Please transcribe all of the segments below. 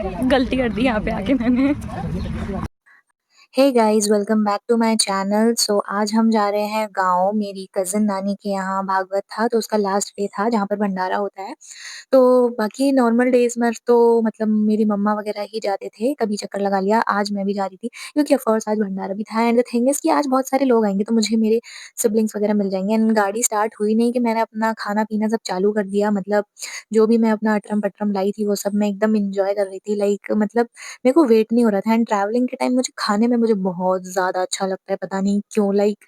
गलती कर दी यहाँ पे आके मैंने। Hey guys welcome back to my channel. So आज हम जा रहे हैं गाँव, मेरी कज़िन नानी के यहाँ भागवत था तो उसका लास्ट डे था जहाँ पर भंडारा होता है। तो बाकी नॉर्मल डेज़ में तो मतलब मेरी मम्मा वग़ैरह ही जाते थे, कभी चक्कर लगा लिया, आज मैं भी जा रही थी क्योंकि ऑफ कोर्स आज भंडारा भी था एंड द थिंग इज़ कि आज बहुत सारे लोग आएँगे तो मुझे मेरे सिबलिंग्स वग़ैरह मिल जाएँगे एंड गाड़ी स्टार्ट हुई नहीं कि मैंने अपना खाना-पीना सब चालू कर दिया। मतलब जो भी मैं अपना अटरम-पटरम लाई थी वो सब मैं एकदम एन्जॉय कर रही थी। लाइक मतलब मेरे को वेट नहीं हो रहा था एंड ट्रैवलिंग के टाइम मुझे खाने में मुझे बहुत ज़्यादा अच्छा लगता है, पता नहीं क्यों? लाइक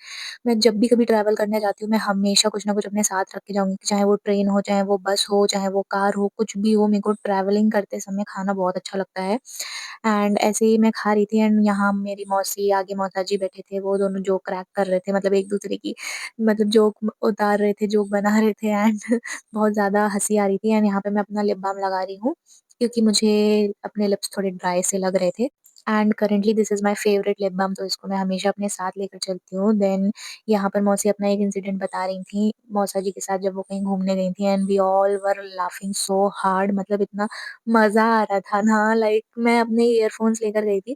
मैं जब भी कभी ट्रैवल करने जाती हूँ, मैं हमेशा कुछ ना कुछ अपने साथ रख के जाऊँगी, चाहे वो ट्रेन हो, चाहे वो बस हो, चाहे वो कार हो, कुछ भी हो, मेरे को ट्रैवलिंग करते समय खाना बहुत अच्छा लगता है। एंड ऐसे ही मैं खा रही थी एंड यहाँ मेरी मौसी, आगे मौसाजी बैठे थे, वो दोनों जोक क्रैक कर रहे थे, मतलब एक-दूसरे की मतलब जोक उतार रहे थे, जोक बना रहे थे एंड बहुत ज़्यादा हँसी आ रही थी एंड यहाँ पे मैं अपना लिप बाम लगा रही हूँ, क्योंकि मुझे अपने लिप्स थोड़े ड्राई से लग रहे थे। And currently this is my favourite lip balm, तो इसको मैं हमेशा अपने साथ लेकर चलती हूँ। देन यहाँ पर मौसी अपना एक इंसिडेंट बता रही थी, मौसा जी के साथ जब वो कहीं घूमने गई थी and we all were laughing so hard, मतलब इतना मज़ा आ रहा था ना, लाइक मैं अपने ईयरफ़ोन्स लेकर गई थी,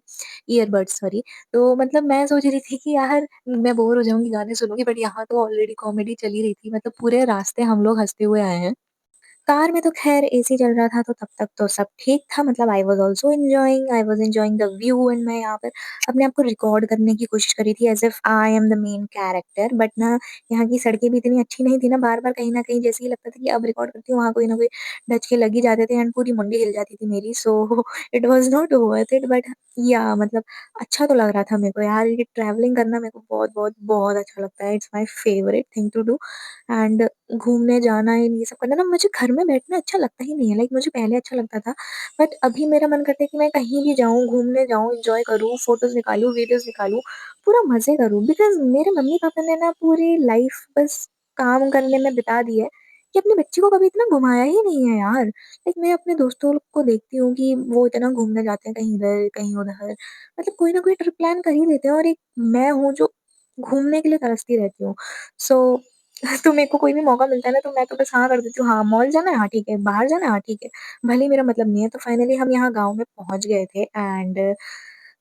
ईयरबड्स सॉरी। तो मतलब मैं सोच रही थी कि यार मैं बोर हो जाऊँगी, गाने सुनूँगी, बट यहाँ तो ऑलरेडी कॉमेडी चल ही रही थी, मतलब पूरे रास्ते हम लोग हँसते हुए आए हैं। कार में तो ख़ैर एसी चल रहा था तो तब तक तो सब ठीक था, मतलब I was enjoying the view and मैं यहाँ पर अपने आप को रिकॉर्ड करने की कोशिश कर रही थी as if I am the main character, but ना यहाँ की सड़कें भी इतनी अच्छी नहीं थी ना, बार-बार कहीं न कहीं जैसे ही लगता था कि अब रिकॉर्ड करती हूँ, वहाँ कोई ना कोई डच के लग ही जाते थे एंड पूरी मुंडी हिल जाती थी मेरी। So it was not worth it, but या मतलब अच्छा तो लग रहा था मेरे को यार, ये ट्रैवलिंग करना मेरे को बहुत-बहुत बहुत बहुत अच्छा लगता है। It's my favourite thing to do and घूमने जाना एंड ये सब करना ना, मुझे घर में बैठना अच्छा लगता ही नहीं है। लाइक मुझे पहले अच्छा लगता था, बट अभी मेरा मन करता है कि मैं कहीं भी जाऊँ, घूमने जाऊँ, एन्जॉय करूँ, फ़ोटोज़ निकालूँ, वीडियोज़ निकालूँ, पूरा मज़े करूँ। बिकॉज़ मेरे मम्मी-पापा ने ना पूरी लाइफ़ बस काम करने में बिता दी है, कि अपने बच्चे को कभी इतना घुमाया ही नहीं है यार। लाइक मैं अपने दोस्तों लोग को देखती हूँ कि वो इतना घूमने जाते हैं कहीं इधर, कहीं उधर, मतलब कोई ना कोई ट्रिप प्लान कर ही देते हैं और एक मैं हूँ जो घूमने के लिए तरसती रहती हूँ। सो तो मेरे को कोई भी मौका मिलता है ना, तो मैं तो बस हाँ कर देती हूँ, हाँ, मॉल जाना है? हाँ, ठीक है। बाहर जाना है? हाँ, ठीक है। भले ही मेरा मतलब नहीं है। तो फाइनली हम यहाँ गाँव में पहुँच गए थे एंड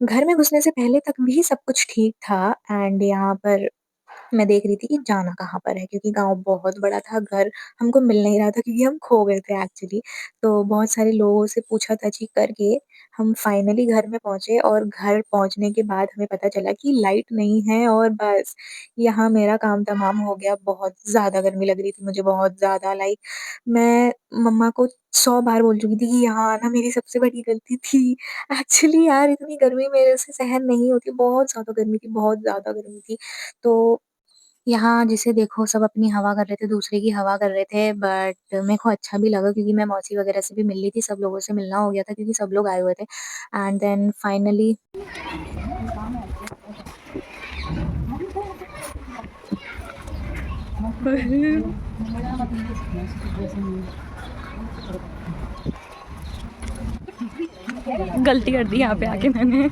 घर में घुसने से पहले तक भी सब कुछ ठीक था एंड यहाँ पर मैं देख रही थी कि जाना कहाँ पर है, क्योंकि गाँव बहुत बड़ा था, घर हमको मिल नहीं रहा था क्योंकि हम खो गए थे एक्चुअली। तो बहुत सारे लोगों से पूछा-ताछी करके हम फाइनली घर में पहुँचे और घर पहुँचने के बाद हमें पता चला कि लाइट नहीं है और बस यहाँ मेरा काम तमाम हो गया। बहुत ज़्यादा गर्मी लग रही थी मुझे, बहुत ज़्यादा, लाइक मैं मम्मा को 100 बार बोल चुकी थी कि यहाँ आना मेरी सबसे बड़ी गलती थी। एक्चुअली यार इतनी गर्मी मेरे से सहन नहीं होती, बहुत ज़्यादा गर्मी थी, बहुत ज़्यादा गर्मी थी। तो यहाँ जिसे देखो सब अपनी हवा कर रहे थे, दूसरे की हवा कर रहे थे, बट मेरे को अच्छा भी लगा क्योंकि मैं मौसी वगैरह से भी मिल ली थी, सब लोगों से मिलना हो गया था क्योंकि सब लोग आए हुए थे। एंड देन फाइनली गलती कर दी यहाँ पे आके मैंने।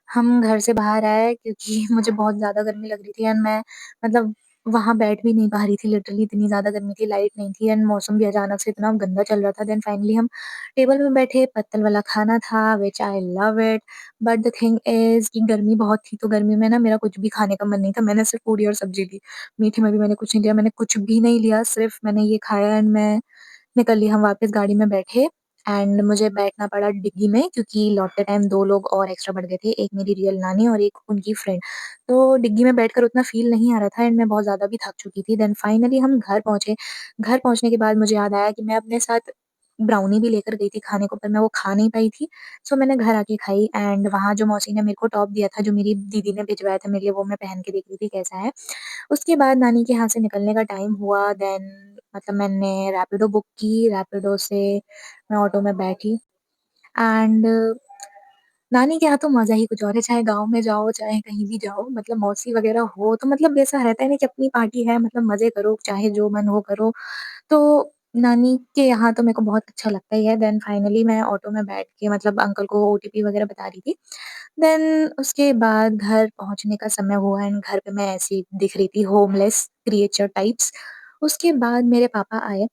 हम घर से बाहर आए क्योंकि मुझे बहुत ज़्यादा गर्मी लग रही थी एंड मैं मतलब वहाँ बैठ भी नहीं पा रही थी, लिटरली इतनी ज़्यादा गर्मी थी, लाइट नहीं थी एंड मौसम भी अचानक से इतना गंदा चल रहा था। देन फाइनली हम टेबल पे बैठे, पत्तल वाला खाना था which I love it, but the thing is कि गर्मी बहुत थी, तो गर्मी में ना मेरा कुछ भी खाने का मन नहीं था। मैंने सिर्फ़ पूरी और सब्ज़ी ली, मीठे में भी मैंने कुछ नहीं लिया, मैंने कुछ भी नहीं लिया, सिर्फ़ मैंने ये खाया एंड मैं निकल ली। हम वापस गाड़ी में बैठे एंड मुझे बैठना पड़ा डिग्गी में क्योंकि लौटते टाइम 2 लोग और एक्स्ट्रा बढ़ गए थे, एक मेरी रियल नानी और एक उनकी फ्रेंड। तो डिग्गी में बैठकर उतना फ़ील नहीं आ रहा था एंड मैं बहुत ज़्यादा भी थक चुकी थी। देन फाइनली हम घर पहुँचे। घर पहुँचने के बाद मुझे याद आया कि मैं अपने साथ ब्राउनी भी लेकर गई थी खाने को, पर मैं वो खा नहीं पाई थी। सो मैंने घर आके खाई एंड वहाँ जो मौसी ने मेरे को टॉप दिया था, जो मेरी दीदी ने भिजवाया था मेरे लिए, वो मैं पहन के देख रही थी कैसा है। उसके बाद नानी के यहाँ से निकलने का टाइम हुआ, देन मतलब मैंने रैपिडो बुक की, रैपिडो से मैं ऑटो में बैठी एंड नानी के यहाँ तो मज़ा ही कुछ और है, चाहे गाँव में जाओ, चाहे कहीं भी जाओ, मतलब मौसी वग़ैरह हो तो मतलब ऐसा रहता है ना कि अपनी पार्टी है, मतलब मज़े करो, चाहे जो मन हो करो। तो नानी के यहाँ तो मेरे को बहुत अच्छा लगता ही है। देन फाइनली मैं ऑटो में बैठ के मतलब अंकल को ओटीपी वग़ैरह बता रही थी। देन उसके बाद घर पहुँचने का समय हुआ एंड घर पे मैं ऐसे ही दिख रही थी, होमलेस क्रिएचर टाइप्स। उसके बाद मेरे पापा आए।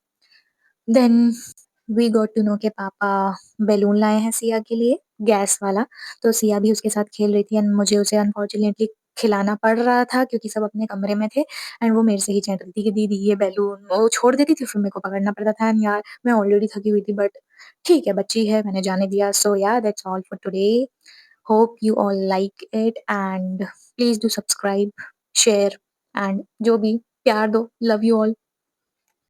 Then we got to know के पापा बैलून लाए हैं सिया के लिए, गैस वाला। तो सिया भी उसके साथ खेल रही थी एंड मुझे उसे अनफॉर्चुनेटली खिलाना पड़ रहा था क्योंकि सब अपने कमरे में थे एंड वो मेरे से ही छीन रही थी कि दीदी ये बैलून, वो छोड़ देती थी फिर मेरे को पकड़ना पड़ता था एंड यार मैं ऑलरेडी थकी हुई थी बट ठीक है बच्ची है मैंने जाने दिया। सो या that's all for today. Hope you all like it and please do subscribe, share and जो भी प्यार दो। Love you all.